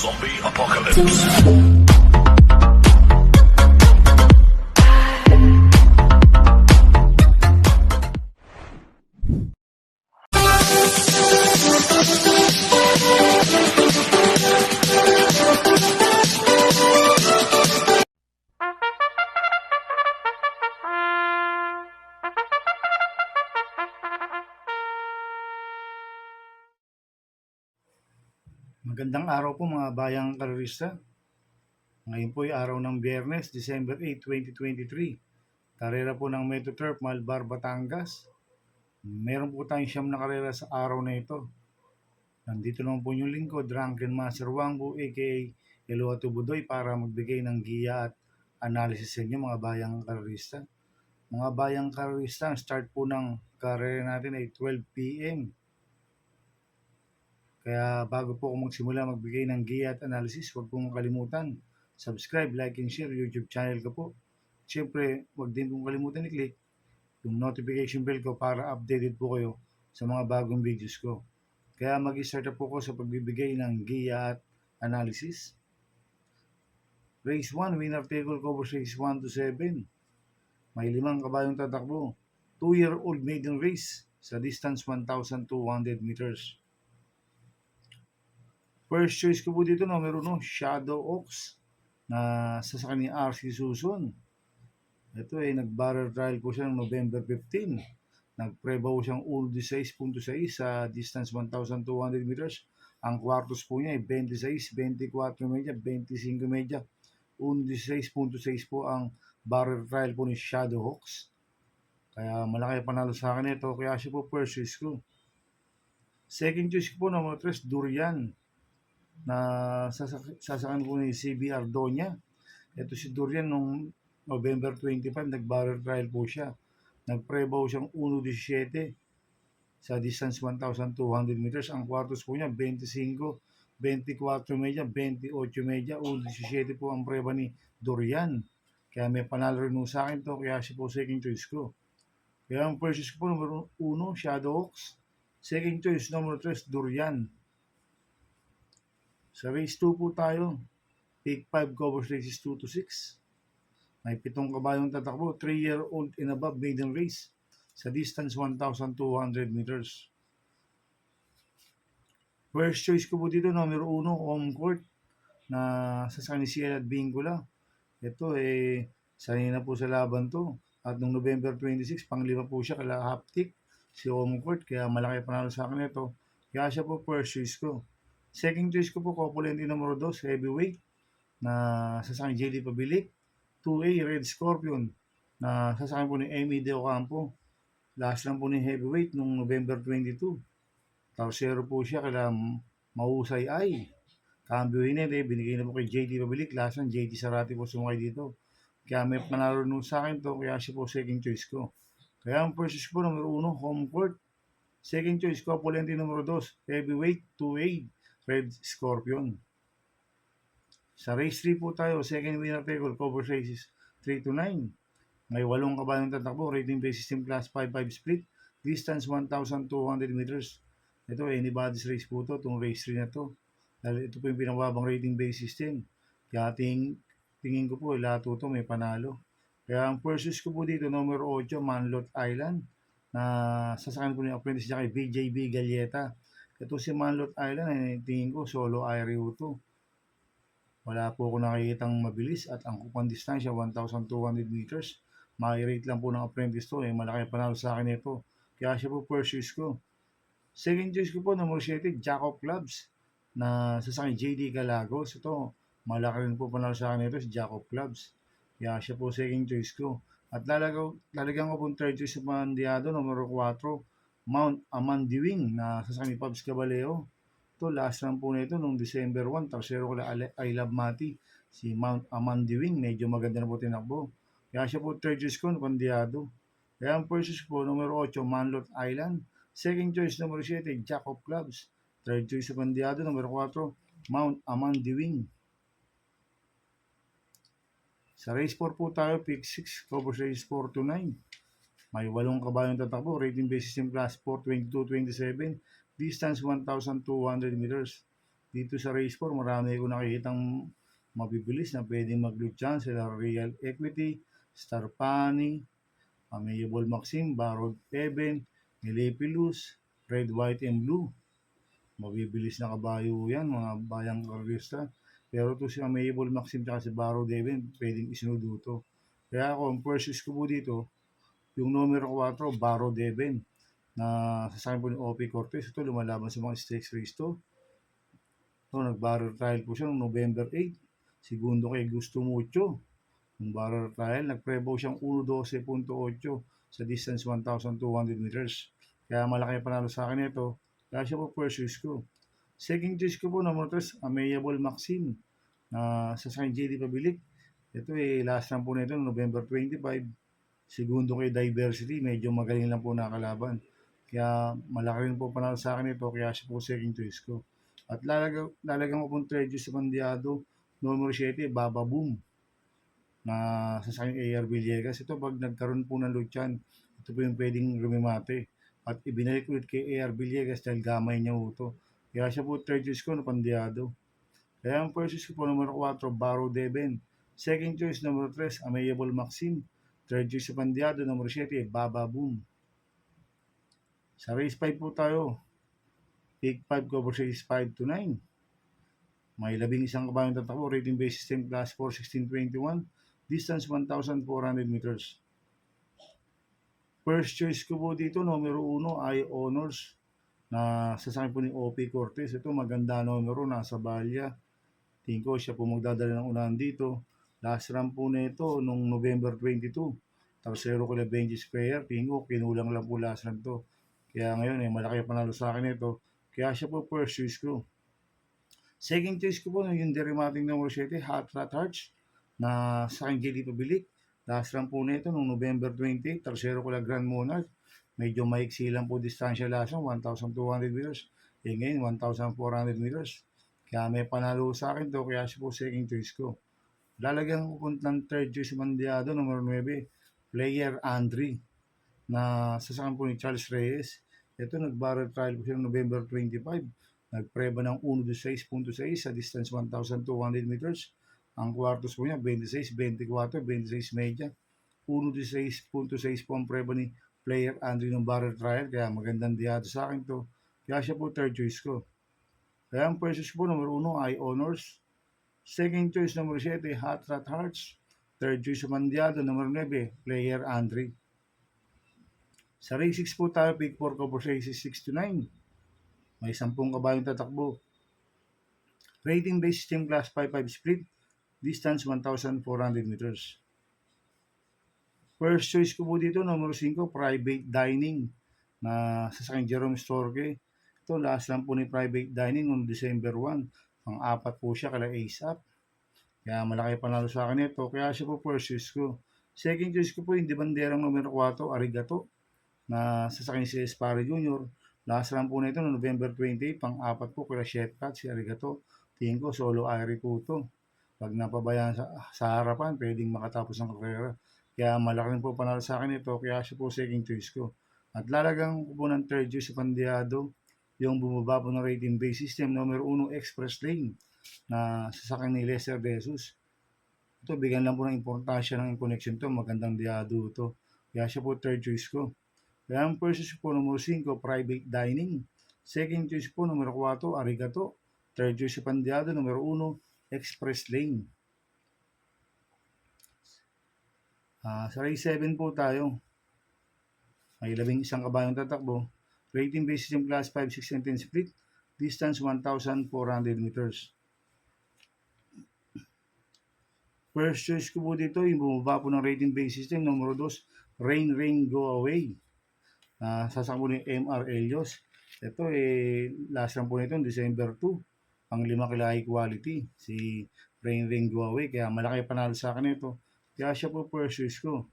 Zombie Apocalypse. Magandang araw po mga bayang karerista. Ngayon po ay araw ng Biyernes, December 8, 2023. Karera po ng Metro Turf, Malbar, Batangas. Meron po tayong 9 na karera sa araw na ito. Nandito naman po yung lingkod, Drunken Master Wangbu aka Eloa Tubudoy para magbigay ng giya at analysis sa inyo mga bayang karerista. Mga bayang karerista, ang start po ng karera natin ay 12 p.m. Kaya bago po ako magsimula magbigay ng giya at analysis, huwag pong kalimutan, subscribe, like, and share YouTube channel ko po. Siyempre, huwag din pong kalimutan i-click yung notification bell ko para updated po kayo sa mga bagong videos ko. Kaya mag-start na po ko sa pagbibigay ng giya at analysis. Race 1, winner table covers race 1 to 7. May 5 kabayong tatakbo. 2-year-old maiden race sa distance 1,200 meters. First choice ko po dito, numero 1, Shadow Oaks na sasakyan ni RC Susun. Ito ay nag-barrel trial po siya noong November 15. Nag-prevow siyang 1.16.6 sa distance 1,200 meters. Ang kwartos po niya ay 26, 24 media, 25 media. 1.16.6 po ang barrel trial po ni Shadow Hawks. Kaya malaki panalo sa akin ito. Kaya siya po first choice ko. Second choice ko po, numero 3, Durian na sasakyan po ni CB Ardonia. Ito si Durian nung November 25, nag-barrel trial po siya. Nag-prevow siyang 1.17 sa distance 1,200 meters. Ang kwartos po niya 25, 24 media, 28 media, 1.17 po ang preba ni Durian. Kaya may panalo rin sa akin to, kaya siya po second choice ko. Kaya ang first choice ko po, numero 1, Shadow Oaks. Second choice, numero 3, Durian. Sa race 2 po tayo, Pick 5 covers races 2 to 6. May 7 kabayong tatakbo, 3-year-old and above maiden race sa distance 1,200 meters. First choice ko po dito, numero 1, home court na sasakyan ni Ciel at Bingula. Ito sanay na po sa laban to. At noong November 26, pang-5 po siya kala Haptik, si home court, kaya malaki panalo sa akin ito. Kaya siya po first choice ko. Second choice ko po, Copulenti numero 2, heavyweight na sasakyan JD Pabilik. 2A, Red Scorpion na sasakyan po ni Amy De Ocampo. Last lang po ni heavyweight noong November 22. Tarsero po siya kaya Mahusay Ay. Cambio Hinel, binigay na po kay JD Pabilik. Last lang, JD Sarati po sumakay dito. Kaya may panalo nung sa akin to, kaya siya po second choice ko. Kaya ang first choice ko, numero 1, home court. Second choice ko, Copulenti numero 2, heavyweight, 2A, Red Scorpion. Sa race 3 po tayo, second winner table, cover races 3 to 9. May 8 kabayong tatakbo, rating based system class 5-5 split, distance 1,200 meters. Ito, anybody's race po to, itong race 3 na to. Dahil ito po yung pinababang rating based system. Kaya tingin ko po, lahat ito may panalo. Kaya ang first choice ko po dito, numero 8, Manlot Island, na sasakyan po ni apprentice niya kay VJB Galleta. Ito si Manlot Island, tingin ko solo aerial to. Wala po ako nakikitang mabilis at ang kupang distansya 1,200 meters. May-rate lang po ng apprentice to, malaki panalo sa akin ito. Kaya siya po first choice ko. Second choice ko po, number 7, Jacob Clubs na sasakyan JD Galagos. Ito, malaki rin po panalo sa akin ito si Jacob Clubs. Kaya siya po second choice ko. At lalagyan ko po third choice sa Mandiado, numero 4, Mount Amandiwing na sasakyan ni Pabs Caballero. Ito, last lang po nito noong December 1. Tarsero ko I Love Mati. Si Mount Amandiwing, medyo maganda na po tinakbo. Kaya siya po third choice ko, Pandiado. Kaya ang first choice po, numero 8, Manlot Island. Second choice, numero 7, Jacob Clubs. Third choice sa Pandiado, numero 4, Mount Amandiwing. Sa race 4 po tayo, pick 6, cover race 4 to 9. May 8 kabayong tatakbo, rating based system class 4, 22, 27, distance 1,200 meters. Dito sa race 4, marami ko nakikitang mabibilis na pwedeng mag-lead chance sila Real Equity, Star Pani, Amiable Maxim, Barrel Even, Nilipilus, Red, White, and Blue. Mabibilis na kabayo yan, mga bayang karista. Pero to si Amiable Maxim at si Barrel Even, pwedeng isinuduto. Kaya ako, ang purchase ko po dito, yung numero 4, Barrel Even, na sasakin po ni O.P. Cortez. Ito, lumalaban sa mga stakes race to. So, nag-barrel trial po siya noong November 8. Segundo kay Gusto Mucho. Yung barrel trial, nag-prevo siyang 1.12.8 sa distance 1,200 meters. Kaya malaki panalo sa akin ito. Kaya siya po first choice ko. Second choice ko po, number 3, Amiable Maxim na sa San JD Pabilik. Ito last run po nito, November 25. Segundo kay Diversity, medyo magaling lang po nakalaban. Kaya malaki rin po panalo sa akin ito, kaya siya po second choice ko. At lalagyan ko pong third choice sa Bandiado, numero 7, Baba Boom na sasakyan AR Villegas. Ito pag nagkaroon po ng Luchan, ito po yung pwedeng rumimate. At ibinalik ulit kay AR Villegas dahil gamay niya ito. Kaya siya po third choice ko na Pandiado. Kaya ang first choice ko po numero 4, Barrow Deben. Second choice numero 3, Amiable Maxim. Third choice sa Pandiado, numero 7, Baba Boom. Sa race 5 po tayo. Pick 5 cover race 5 to 9. May 11 kabayong tatakbo, rating base system class 4, 1621, distance 1,400 meters. First choice ko po dito, numero 1, ay Honors na sasakyan po ni O.P. Cortez. Ito maganda numero, nasa Balya. Tingin ko siya po magdadala ng unahan dito. Last run po nito nung November 22. Tercero ko na Benji Square. Tingin ko kinulang lang po last run to. Kaya ngayon malaki panalo sa akin ito. Kaya siya po first choice ko. Second choice ko po yung Derimating number 7, Hot Rat Hearts na sa akin JD Pabilik. Last run po nito nung November 28. Tercero ko na Grand Monarch. Medyo maiksi lang po distansya last run, 1,200 meters. Ngayon, 1,400 meters. Kaya may panalo sa akin to, kaya siya po second choice ko. Lalagyan ko po ng third choice Bandiado, numero 9, Player Andre na sasakyan po ni Charles Reyes. Ito, nag-barrel trial po siya noong November 25. Nagpreba ng 1.6.6 sa distance 1,200 meters. Ang kwartos po niya, 26, 24, 26 media. 1.6.6 po ang preba ni Player Andre ng barrel trial. Kaya magandang diado sa akin to. Kaya siya po third choice ko. Kaya ang first choice po, numero 1, ay Honors. Second choice, numero 7, Hot Rat Hearts. Third choice sa Bandiado, numero 9, Player Andre. Sa race 6 po tayo, pick 4 ko po races 6 to 9. May 10 kabayong tatakbo. Rating base system class 5-5 split. Distance 1,400 meters. First choice ko po dito, numero 5, Private Dining na sasakyan Jerome Storge. Ito, last lang po ni Private Dining noong December 1. Ang apat po siya kala Ace Up. Kaya malaki panalo sa akin ito. Kaya siya po first choice ko. Second choice ko po yung Dibanderang numero 4, Arigato na sasakyan si Espare Jr. Last run po nito noong November 28. Pang-apat po kala Shotcut si Arigato. Tingin ko solo Ari po ito. Pag napabayaan sa harapan, pwedeng makatapos ng karera. Kaya malaki po panalo sa akin ito. Kaya siya po second choice ko. At lalagyan ko po ng third choice sa Pandiado. Yung bumaba po ng rating base system, numero 1, Express Lane na sasakyan ni Lester De Jesus. Ito, bigyan lang po ng importansya ng connection to. Magandang diado ito. Kaya siya po third choice ko. Kaya ang first choice po, numero 5, Private Dining. Second choice po, numero 4, Arigato. Third choice sa Pandiado, numero 1, Express Lane. Sa race 7 po tayo. May 11 kabayong tatakbo. Rating base system class 5, 6, and 10 split. Distance 1,400 meters. First choice ko po dito, yung bumaba po ng rating base system, numero 2, Rain Rain Go Away. Sasakyan po ni MR Elios. Ito last run po nito, December 2. Pang 5 kila high quality. Si Rain Rain Go Away. Kaya malaki panalo sa akin ito. Kaya siya po first choice ko.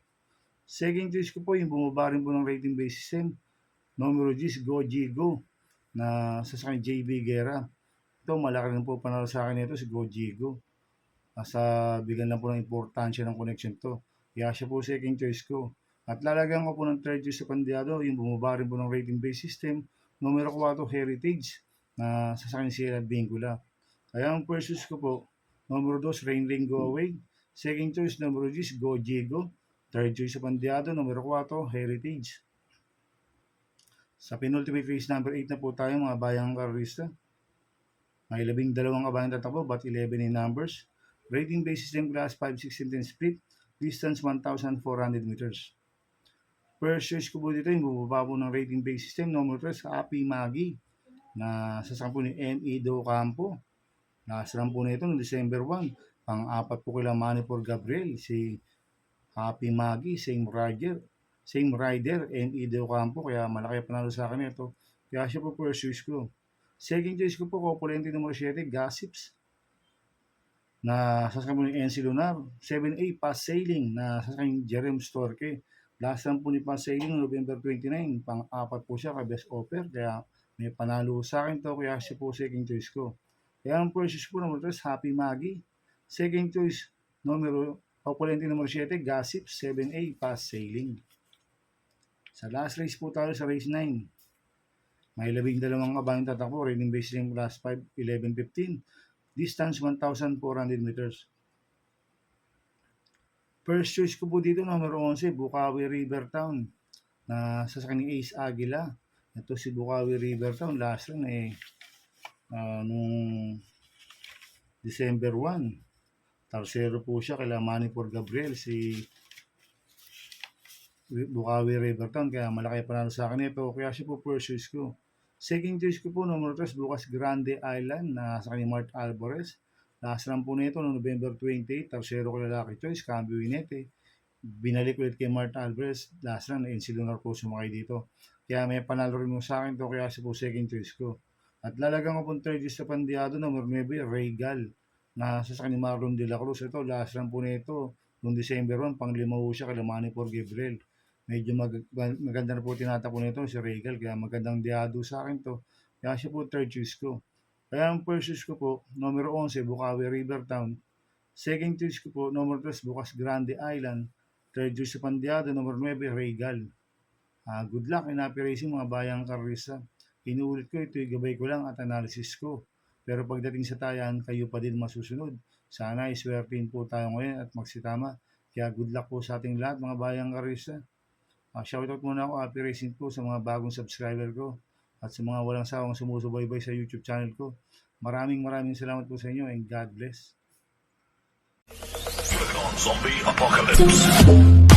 Second choice ko po, yung bumaba rin po ng rating base system, numero 10, Go Jigo na sasakyan JB Guerra. Ito, malaki rin po panalo sa akin ito si Go Jigo. Bigyan lang po ng importansya ng connection to. Kaya siya po second choice ko. At lalagyan ko po ng third choice sa Pandiado, yung bumaba rin po ng rating base system, numero 4, Heritage na sasakyan si Ella Bingula. Kaya ang first choice ko po, numero 2, Rain Rain Go Away. Second choice, numero 10, Go Diego. Third choice sa Pandiado, numero 4, Heritage. Sa penultimate race number 8 na po tayo mga bayang karista. May 12 kabayang tatakbo, but 11 in numbers. Rating basis system class 5, 6, and 10 split. Distance 1,400 meters. First choice ko po dito yung bubaba po ng rating based system. Number 3, Happy Maggie na sasakyan po ni N.E. Do Campo. Nasiram po na ito noong December 1. Pang-apat po kila Manipur Gabriel, si Happy Maggie, same rider, N.E. Do Campo. Kaya malaki panalo sa akin ito. Kaya siya po first choice ko. Second choice ko po, Copulente numero 7, Gossips na sasakyan po ni NC Lunar. 7A, Pass Sailing na sasakyan ni Jerem Storke. Last time po ni Pass Sailing November 29. Pang-apat po siya ka best offer. Kaya may panalo sa akin to. Kaya siya po second choice ko. Kaya ang first choice po numero 3, Happy Maggie. Second choice, Copulente numero 7, Gossip. 7A, Pass Sailing. Sa last race po tayo sa race 9. May 12 kabayang tatakbo. Rating basis yung class 5, 11, 15. Distance 1,400 meters. First choice ko po dito, numero 11, Bukawi Rivertown na sasakyan ni Ace Aguila. Ito si Bukawi Rivertown, last run nung December 1. Tarsero po siya kay Manipur Gabriel, si Bukawi Rivertown. Kaya malaki panalo sa akin ito. Kaya siya po first choice ko. Second choice ko po, numero 3, Lucas Grande Island na sa kanyang Mart Alvarez. Last run po nito noong November 28, tarsero ko lalaki choice, cambio inete. Binalik ulit kay Mart Alvarez, last run, NC Lunar po sumakay dito. Kaya may panalo rin mo sa akin to, kaya siya po second choice ko. At lalagyan ko po third choice sa Pandiado, numero 9, Regal na sa kanyang Marlon de la Cruz. Ito, last run po nito noong December 1, pang-5 po siya kay Manipur Gabriel. Medyo maganda na po tinatakbo nito si Regal, kaya magandang diado sa akin to. Kaya siya po third choice ko. Kaya ang first choice ko po, numero 11, Bukawi Rivertown. Second choice ko po, numero 3, Lucas Grande Island. Third choice sa Pandiado, numero 9, Regal. Good luck in happy racing mga bayang karisa. Inuulit ko, ito'y gabay ko lang at analysis ko. Pero pagdating sa tayan, kayo pa din masusunod. Sana iswertein po tayo ngayon at magsitama. Kaya good luck po sa ating lahat mga bayang karisa. Shoutout muna ako, happy racing po sa mga bagong subscriber ko at sa mga walang sawang sumusubaybay sa YouTube channel ko. Maraming salamat po sa inyo and God bless. Zombie Apocalypse.